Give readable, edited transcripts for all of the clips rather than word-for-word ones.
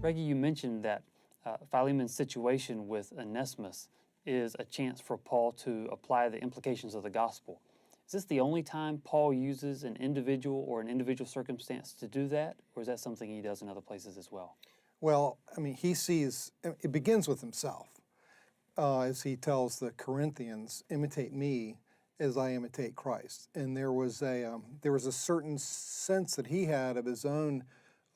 Reggie, you mentioned that Philemon's situation with Onesimus is a chance for Paul to apply the implications of the gospel. Is this the only time Paul uses an individual or an individual circumstance to do that, or is that something he does in other places as well? Well, I mean, he sees, it begins with himself. As he tells the Corinthians, imitate me as I imitate Christ. And there was a certain sense that he had of his own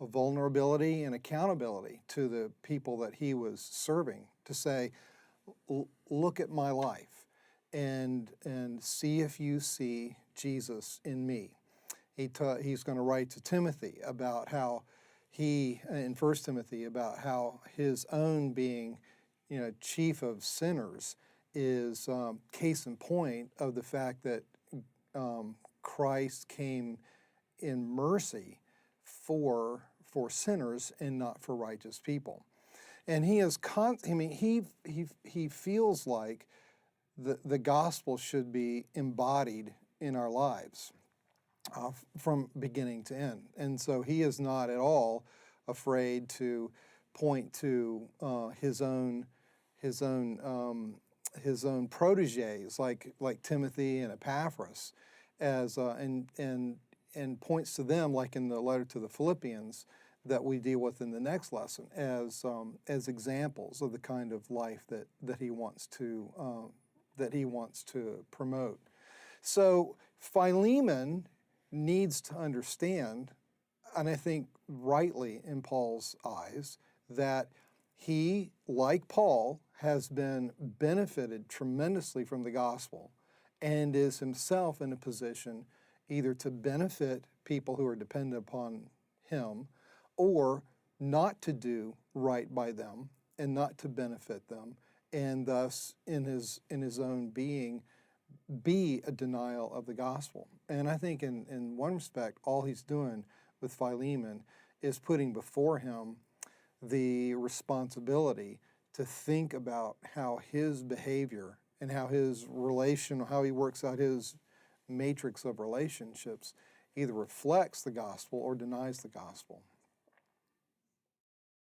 vulnerability and accountability to the people that he was serving, to say, look at my life and see if you see Jesus in me. He's going to write to Timothy about how in 1 Timothy, about how his own being, chief of sinners is case in point of the fact that Christ came in mercy for sinners and not for righteous people. And he feels like the gospel should be embodied in our lives from beginning to end. And so he is not at all afraid to point to his own proteges like Timothy and Epaphras as and points to them, like in the letter to the Philippians that we deal with in the next lesson, as examples of the kind of life that he wants to promote. So Philemon needs to understand, and I think rightly in Paul's eyes, that he, like Paul, has been benefited tremendously from the gospel and is himself in a position either to benefit people who are dependent upon him or not to do right by them and not to benefit them, and thus in his own being be a denial of the gospel. And I think in one respect, all he's doing with Philemon is putting before him the responsibility to think about how his behavior and how he works out his matrix of relationships either reflects the gospel or denies the gospel.